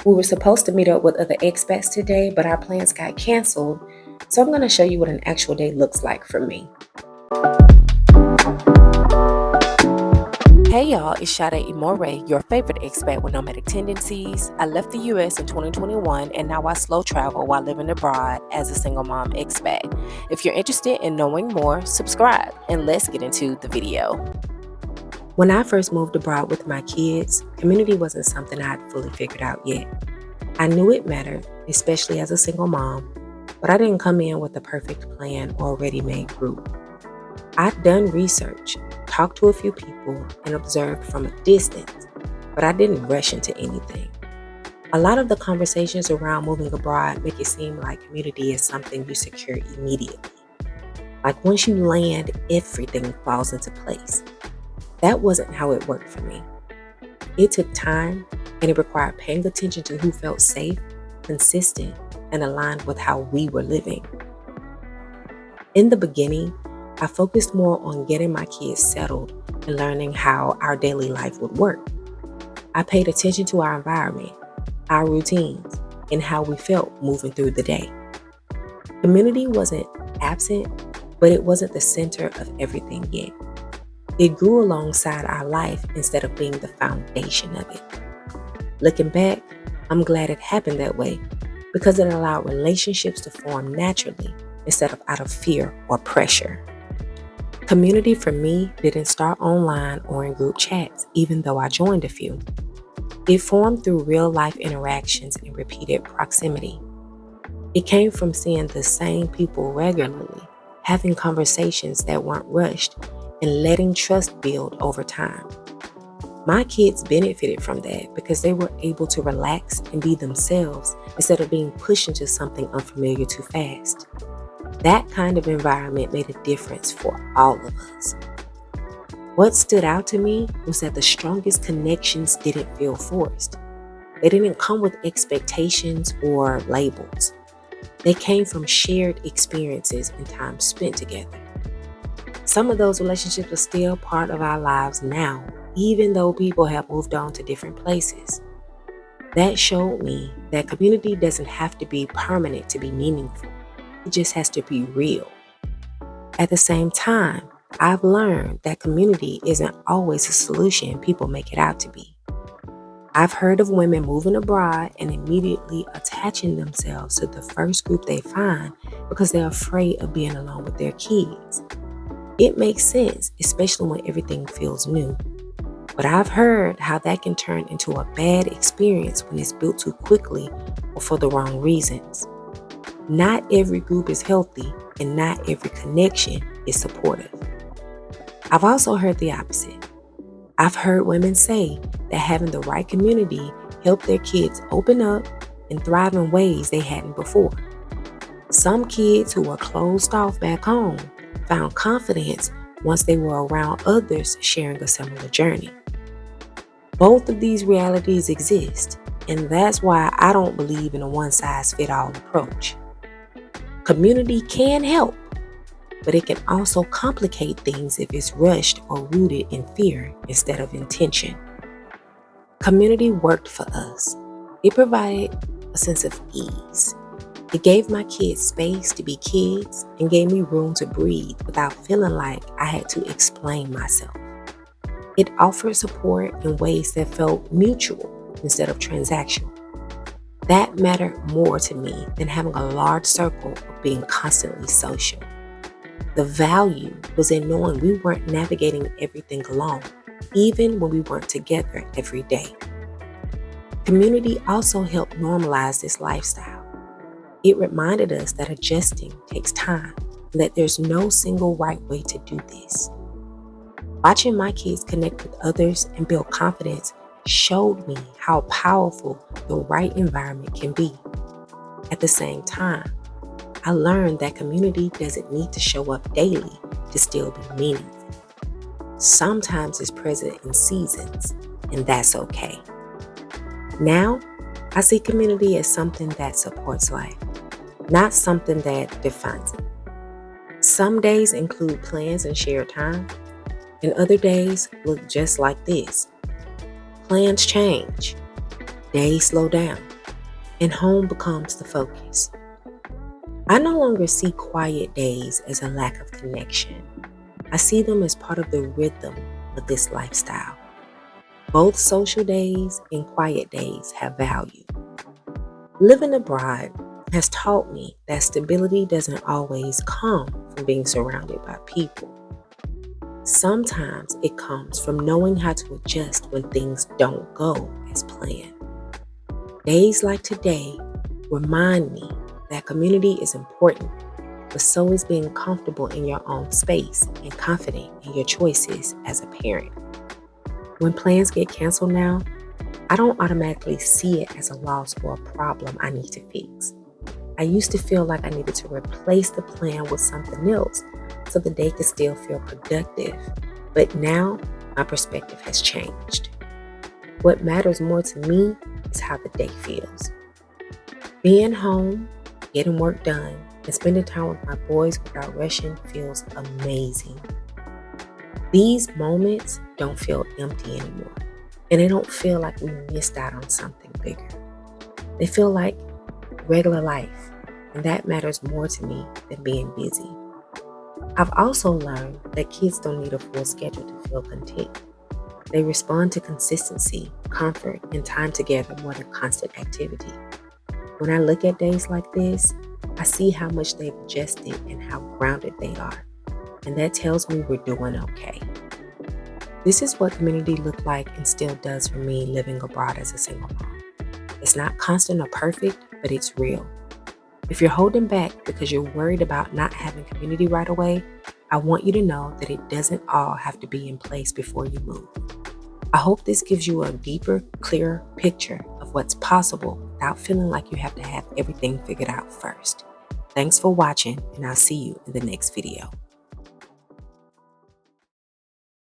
We were supposed to meet up with other expats today, but our plans got canceled, so I'm going to show you what an actual day looks like for me. Hey y'all, it's Sade Imore, your favorite expat with nomadic tendencies. I left the US in 2021 and now I slow travel while living abroad as a single mom expat. If you're interested in knowing more, subscribe and let's get into the video. When I first moved abroad with my kids, community wasn't something I had fully figured out yet. I knew it mattered, especially as a single mom, but I didn't come in with a perfect plan or a ready-made group. I'd done research, talked to a few people, and observed from a distance, but I didn't rush into anything. A lot of the conversations around moving abroad make it seem like community is something you secure immediately. Like once you land, everything falls into place. That wasn't how it worked for me. It took time, and it required paying attention to who felt safe, consistent, and aligned with how we were living. In the beginning, I focused more on getting my kids settled and learning how our daily life would work. I paid attention to our environment, our routines, and how we felt moving through the day. Community wasn't absent, but it wasn't the center of everything yet. It grew alongside our life instead of being the foundation of it. Looking back, I'm glad it happened that way because it allowed relationships to form naturally instead of out of fear or pressure. Community for me didn't start online or in group chats, even though I joined a few. It formed through real-life interactions and repeated proximity. It came from seeing the same people regularly, having conversations that weren't rushed, and letting trust build over time. My kids benefited from that because they were able to relax and be themselves instead of being pushed into something unfamiliar too fast. That kind of environment made a difference for all of us. What stood out to me was that the strongest connections didn't feel forced. They didn't come with expectations or labels. They came from shared experiences and time spent together. Some of those relationships are still part of our lives now, even though people have moved on to different places. That showed me that community doesn't have to be permanent to be meaningful. It just has to be real. At the same time, I've learned that community isn't always a solution people make it out to be. I've heard of women moving abroad and immediately attaching themselves to the first group they find because they're afraid of being alone with their kids. It makes sense, especially when everything feels new. But I've heard how that can turn into a bad experience when it's built too quickly or for the wrong reasons. Not every group is healthy, and not every connection is supportive. I've also heard the opposite. I've heard women say that having the right community helped their kids open up and thrive in ways they hadn't before. Some kids who were closed off back home found confidence once they were around others sharing a similar journey. Both of these realities exist, and that's why I don't believe in a one-size-fits-all approach. Community can help, but it can also complicate things if it's rushed or rooted in fear instead of intention. Community worked for us. It provided a sense of ease. It gave my kids space to be kids and gave me room to breathe without feeling like I had to explain myself. It offered support in ways that felt mutual instead of transactional. That mattered more to me than having a large circle or being constantly social. The value was in knowing we weren't navigating everything alone, even when we weren't together every day. Community also helped normalize this lifestyle. It reminded us that adjusting takes time and that there's no single right way to do this. Watching my kids connect with others and build confidence showed me how powerful the right environment can be. At the same time, I learned that community doesn't need to show up daily to still be meaningful. Sometimes it's present in seasons, and that's okay. Now, I see community as something that supports life, not something that defines it. Some days include plans and shared time, and other days look just like this. Plans change. Days slow down, and home becomes the focus. I no longer see quiet days as a lack of connection. I see them as part of the rhythm of this lifestyle. Both social days and quiet days have value. Living abroad has taught me that stability doesn't always come from being surrounded by people. Sometimes it comes from knowing how to adjust when things don't go as planned. Days like today remind me that community is important, but so is being comfortable in your own space and confident in your choices as a parent. When plans get canceled now, I don't automatically see it as a loss or a problem I need to fix. I used to feel like I needed to replace the plan with something else so the day could still feel productive. But now my perspective has changed. What matters more to me is how the day feels. Being home, getting work done, and spending time with my boys without rushing feels amazing. These moments don't feel empty anymore, and they don't feel like we missed out on something bigger. They feel like regular life, and that matters more to me than being busy. I've also learned that kids don't need a full schedule to feel content. They respond to consistency, comfort, and time together more than constant activity. When I look at days like this, I see how much they've adjusted and how grounded they are. And that tells me we're doing okay. This is what community looked like and still does for me living abroad as a single mom. It's not constant or perfect, but it's real. If you're holding back because you're worried about not having community right away, I want you to know that it doesn't all have to be in place before you move. I hope this gives you a deeper, clearer picture of what's possible without feeling like you have to have everything figured out first. Thanks for watching, and I'll see you in the next video.